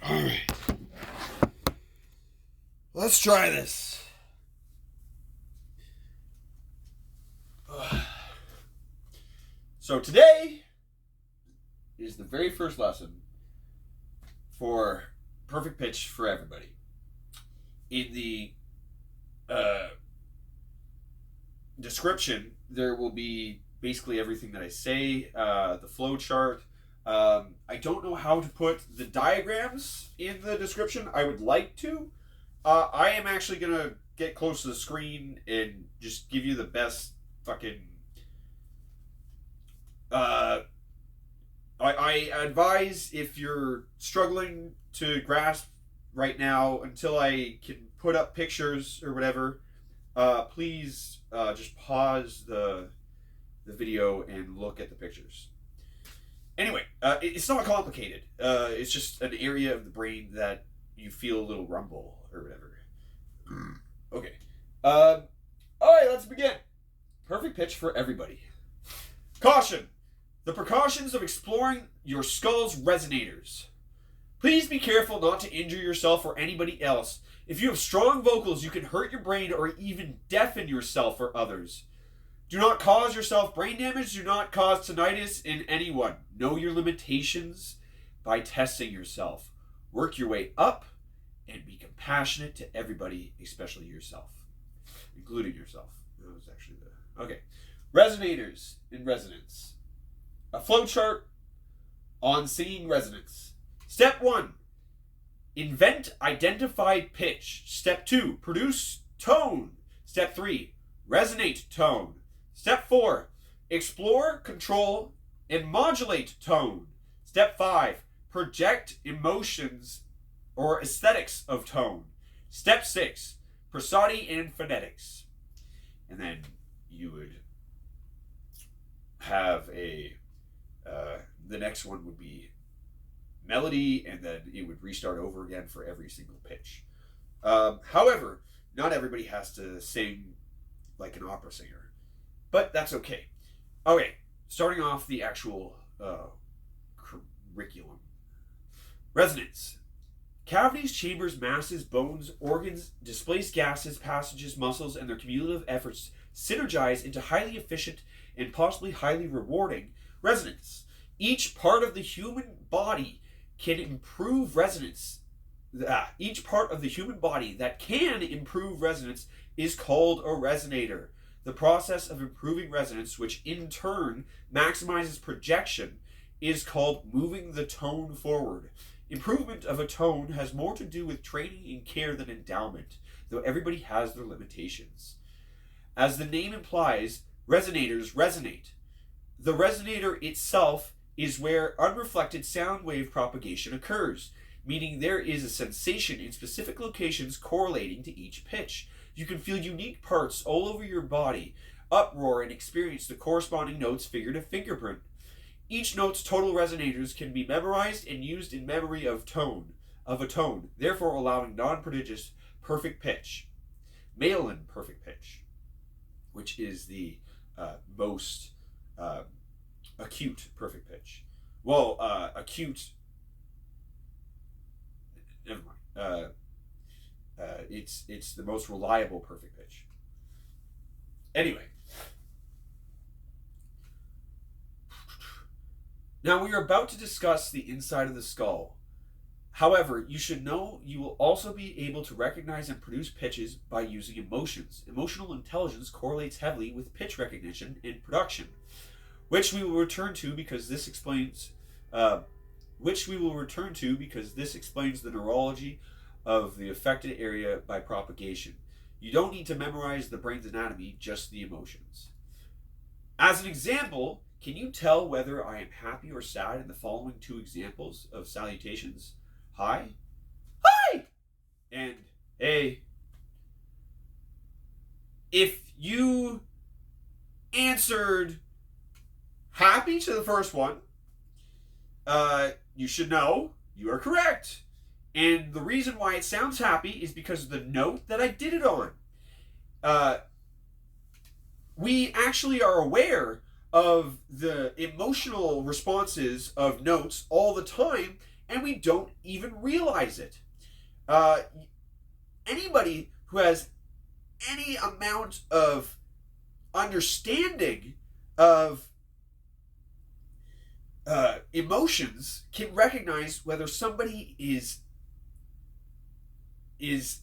Alright. Let's try this. So today is the very first lesson for perfect pitch for everybody. In the description, there will be basically everything that I say, the flow chart. I don't know how to put the diagrams in the description. I would like to. I am actually going to get close to the screen and just give you the best fucking... I advise, if you're struggling to grasp right now until I can put up pictures or whatever, please just pause the video and look at the pictures. Anyway, it's not complicated. It's just an area of the brain that you feel a little rumble or whatever. Okay. Alright, let's begin. Perfect pitch for everybody. Caution! The precautions of exploring your skull's resonators. Please be careful not to injure yourself or anybody else. If you have strong vocals, you can hurt your brain or even deafen yourself or others. Do not cause yourself brain damage. Do not cause tinnitus in anyone. Know your limitations by testing yourself. Work your way up and be compassionate to everybody, especially yourself, including yourself. That was actually the... Okay. Resonators in resonance. A flowchart on singing resonance. Step 1. Invent identified pitch. Step 2. Produce tone. Step 3. Resonate tone. Step 4. Explore, control, and modulate tone. Step 5. Project emotions or aesthetics of tone. Step 6. Prosody and phonetics. And then you would have the next one would be melody, and then it would restart over again for every single pitch. However, not everybody has to sing like an opera singer, but that's okay. Okay, starting off the actual curriculum. Resonance. Cavities, chambers, masses, bones, organs, displaced gases, passages, muscles, and their cumulative efforts synergize into highly efficient and possibly highly rewarding resonance. Each part of the human body can improve resonance. Each part of the human body that can improve resonance is called a resonator. The process of improving resonance, which in turn maximizes projection, is called moving the tone forward. Improvement of a tone has more to do with training and care than endowment, though everybody has their limitations. As the name implies, resonators resonate. The resonator itself is where unreflected sound wave propagation occurs, meaning there is a sensation in specific locations correlating to each pitch. You can feel unique parts all over your body, uproar, and experience the corresponding notes finger to fingerprint. Each note's total resonators can be memorized and used in memory of a tone, therefore allowing non-prodigious perfect pitch. Malin perfect pitch, which is the most acute perfect pitch. Well, acute... Never mind. It's the most reliable perfect pitch. Anyway. Now we are about to discuss the inside of the skull. However, you should know you will also be able to recognize and produce pitches by using emotions. Emotional intelligence correlates heavily with pitch recognition and production, which we will return to because this explains the neurology of the affected area by propagation. You don't need to memorize the brain's anatomy, just the emotions. As an example, can you tell whether I am happy or sad in the following two examples of salutations? Hi, hi, and hey. If you answered happy to the first one, you should know you are correct. And the reason why it sounds happy is because of the note that I did it on. We actually are aware of the emotional responses of notes all the time, and we don't even realize it. Anybody who has any amount of understanding of emotions can recognize whether somebody is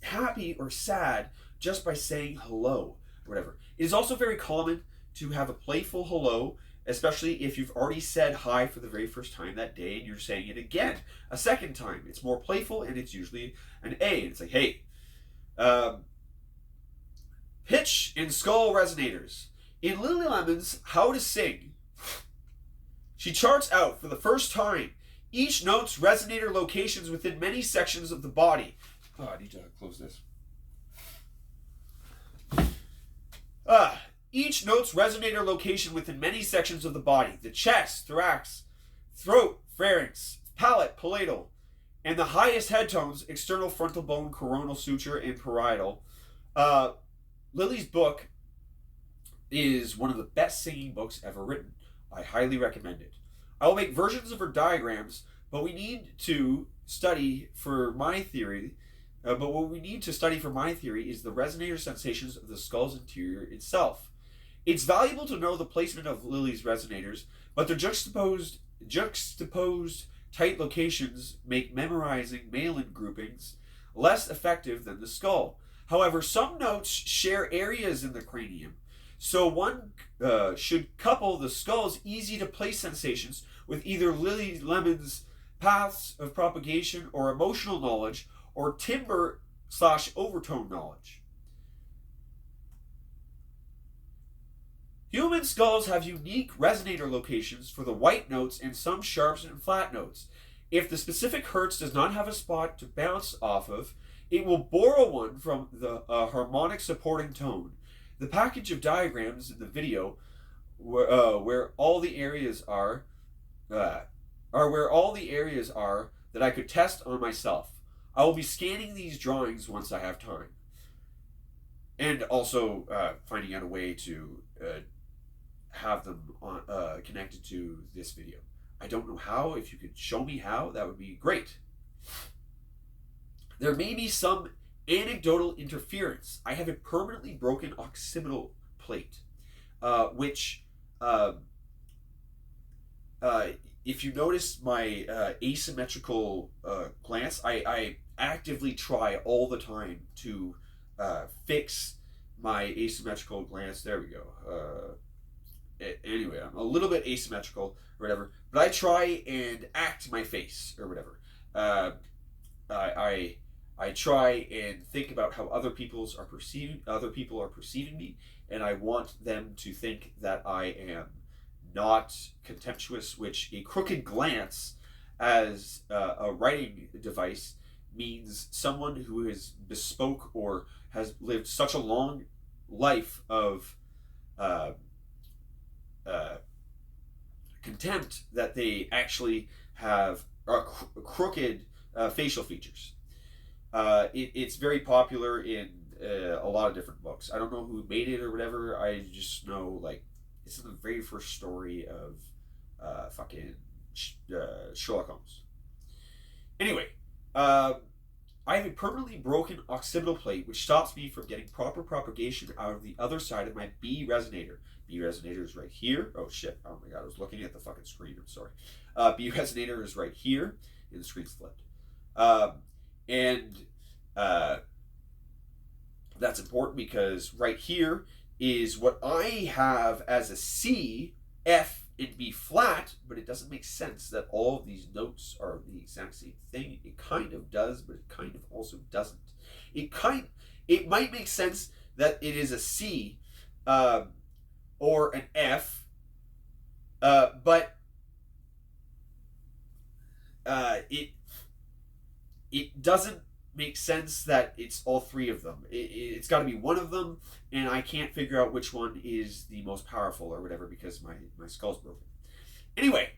happy or sad just by saying hello or whatever. It is also very common to have a playful hello, especially if you've already said hi for the very first time that day and you're saying it again a second time. It's more playful and it's usually an A. It's like, hey, pitch and skull resonators. In Lily Lemon's How to Sing, she charts out for the first time each note's resonator locations within many sections of the body. Oh, I need to close this. Each note's resonator location within many sections of the body: the chest, thorax, throat, pharynx, palate, palatal, and the highest head tones: external frontal bone, coronal suture, and parietal. Lily's book is one of the best singing books ever written. I highly recommend it. I will make versions of her diagrams, but we need to study for my theory. But what we need to study for my theory is the resonator sensations of the skull's interior itself. It's valuable to know the placement of Lily's resonators, but their juxtaposed tight locations make memorizing mail-in groupings less effective than the skull. However, some notes share areas in the cranium, so one should couple the skull's easy-to-place sensations with either Lily Lemon's paths of propagation or emotional knowledge, or timbre/overtone knowledge. Human skulls have unique resonator locations for the white notes and some sharps and flat notes. If the specific hertz does not have a spot to bounce off of, it will borrow one from the harmonic supporting tone. The package of diagrams in the video where all the areas are that I could test on myself. I will be scanning these drawings once I have time, and also finding out a way to have them connected to this video. I don't know how. If you could show me how, that would be great. There may be some anecdotal interference. I have a permanently broken occipital plate, which, if you notice my asymmetrical glance, I actively try all the time to fix my asymmetrical glance. There we go. Anyway, I'm a little bit asymmetrical or whatever, but I try and act my face or whatever. I try and think about how other people are perceiving me, and I want them to think that I am not contemptuous, which a crooked glance as a writing device means someone who is bespoke or has lived such a long life of contempt that they actually have crooked facial features. It's very popular in a lot of different books. I don't know who made it or whatever. I just know, like, it's in the very first story of Sherlock Holmes. Anyway, I have a permanently broken occipital plate which stops me from getting proper propagation out of the other side of my B resonator. B resonator is right here. Oh shit, oh my god, I was looking at the fucking screen, I'm sorry. B resonator is right here, and the screen's flipped. That's important because right here is what I have as a C, F, and B flat, but it doesn't make sense that all of these notes are the exact same thing. It kind of does, but it kind of also doesn't. It might make sense that it is a C or an F, but it doesn't make sense that it's all three of them. It's got to be one of them, and I can't figure out which one is the most powerful or whatever because my skull's broken. Anyway,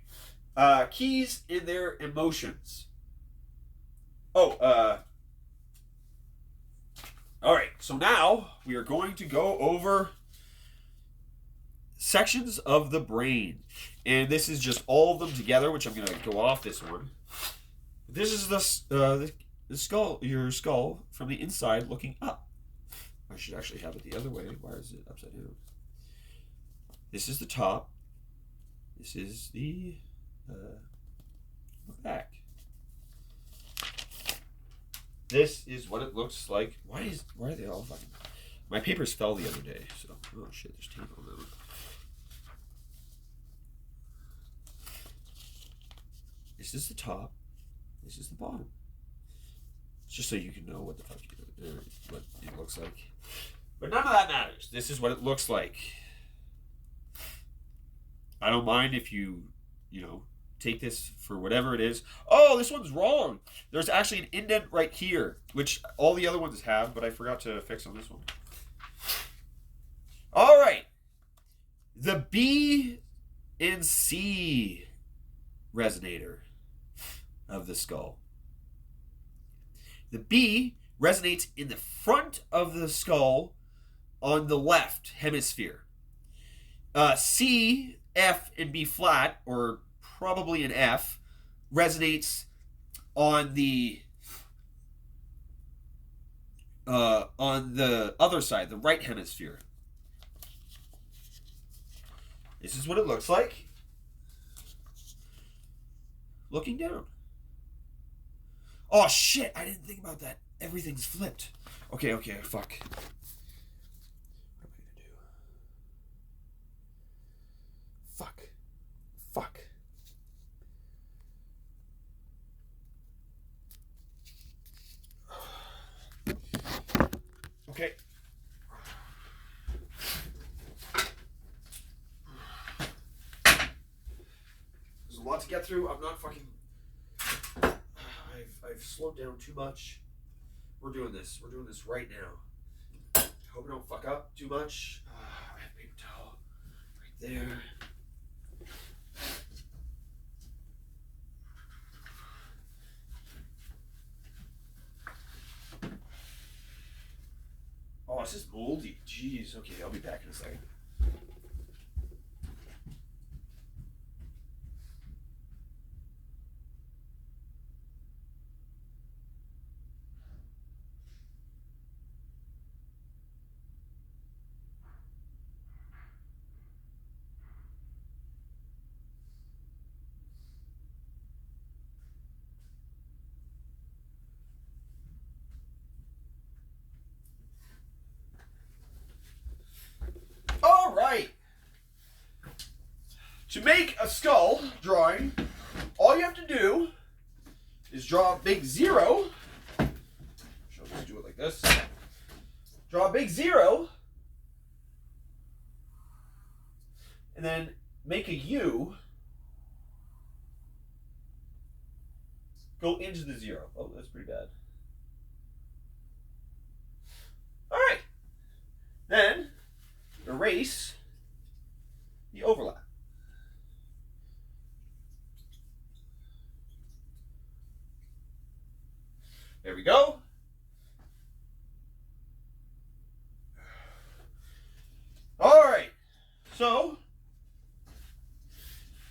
keys in their emotions. All right, so now we are going to go over sections of the brain, and this is just all of them together, which I'm going to go off this one. this is the skull, your skull from the inside looking up. I should actually have it the other way. Why is it upside down? This is the top. This is the back. This is what it looks like. Why are they all fucking... My papers fell the other day, so... Oh shit, there's tape on that one. This is the top. This is the bottom. Just so you can know what the fuck what it looks like. But none of that matters. This is what it looks like. I don't mind if you take this for whatever it is. Oh, this one's wrong. There's actually an indent right here, which all the other ones have, but I forgot to fix on this one. All right. The B and C resonator of the skull. The B resonates in the front of the skull on the left hemisphere. C, F, and B flat, or probably an F, resonates on the other side, the right hemisphere. This is what it looks like. Looking down. Oh shit, I didn't think about that. Everything's flipped. Okay, fuck. What am I gonna do? Fuck. Okay. There's a lot to get through. I'm not fucking... I've slowed down too much. We're doing this right now. Hope we don't fuck up too much. I have paper towel right there. Oh, this is moldy. Jeez. Okay, I'll be back in a second. To make a skull drawing, all you have to do is draw a big zero. I'll just do it like this. Draw a big zero. And then make a U. Go into the zero. Oh, that's pretty bad. All right. Then erase the overlap. There we go. All right. So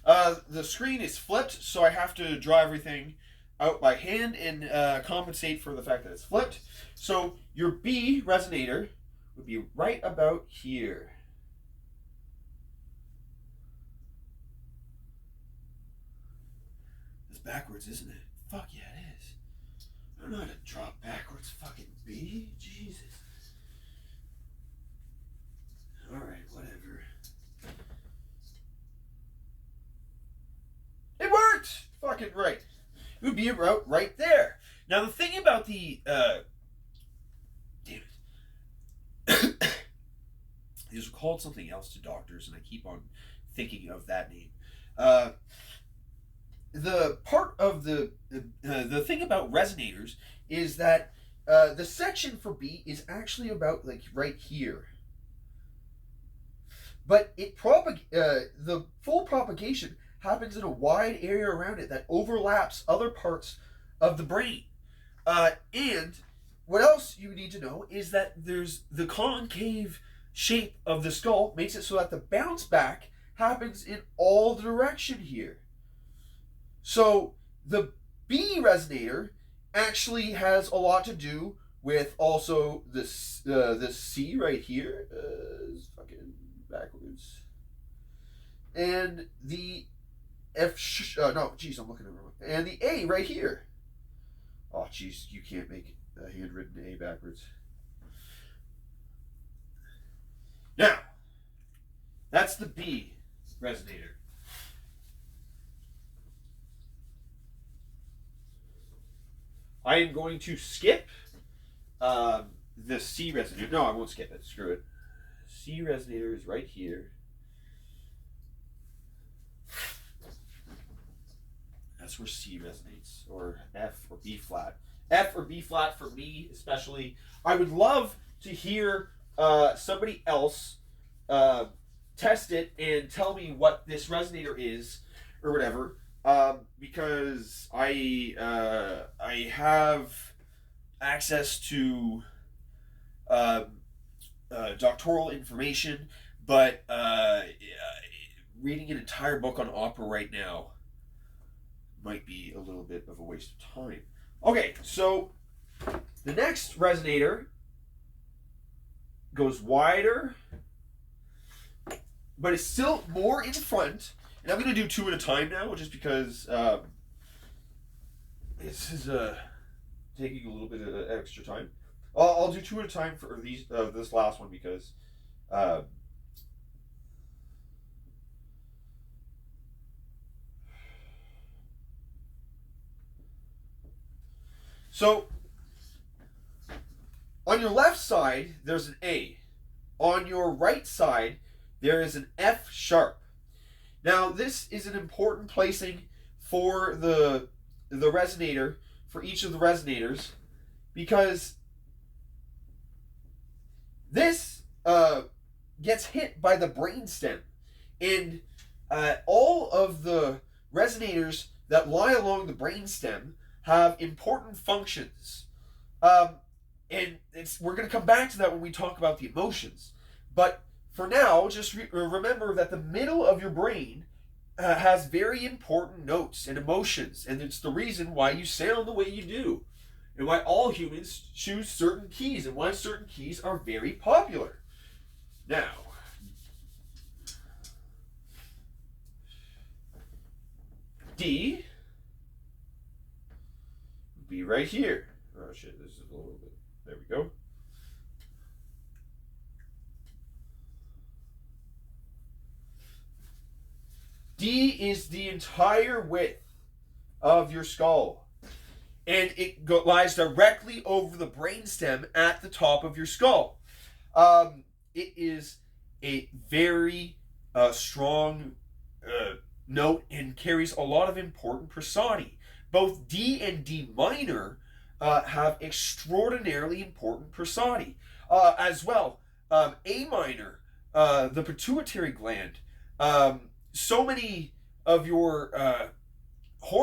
the screen is flipped, so I have to draw everything out by hand and compensate for the fact that it's flipped. So your B resonator would be right about here. It's backwards, isn't it? Fuck yeah, it is. I don't know how to draw backwards fucking B. Jesus. Alright, whatever. It worked! Fucking right. It would be about right there. Now the thing about the damn it. These are called something else to doctors, and I keep on thinking of that name. The part of the thing about resonators is that the section for B is actually about like right here, but it the full propagation happens in a wide area around it that overlaps other parts of the brain. And what else you need to know is that there's the concave shape of the skull makes it so that the bounce back happens in all direction here. So the B resonator actually has a lot to do with also this C right here. Is fucking backwards. And the F, no, geez, I'm looking at it wrong. And the A right here. Oh, geez, you can't make a handwritten A backwards. Now, that's the B resonator. I am going to skip the C resonator. No, I won't skip it. Screw it. C resonator is right here. That's where C resonates, or F or B flat. F or B flat for me, especially. I would love to hear somebody else test it and tell me what this resonator is, or whatever. Because I have access to doctoral information, but reading an entire book on opera right now might be a little bit of a waste of time. Okay, so the next resonator goes wider, but it's still more in front. And I'm going to do two at a time now, just because this is taking a little bit of extra time. I'll do two at a time for these this last one because so on your left side there's an A. On your right side there is an F sharp. Now, this is an important placing for the resonator, for each of the resonators, because this gets hit by the brainstem, and all of the resonators that lie along the brainstem have important functions, and we're going to come back to that when we talk about the emotions, but for now, just remember that the middle of your brain has very important notes and emotions, and it's the reason why you sound the way you do, and why all humans choose certain keys, and why certain keys are very popular. Now, D would be right here. Oh shit, this is a little bit. There we go. D is the entire width of your skull, and it lies directly over the brainstem at the top of your skull. It is a very strong note and carries a lot of important prosody. Both D and D minor have extraordinarily important prosody. As well, A minor, the pituitary gland, so many of your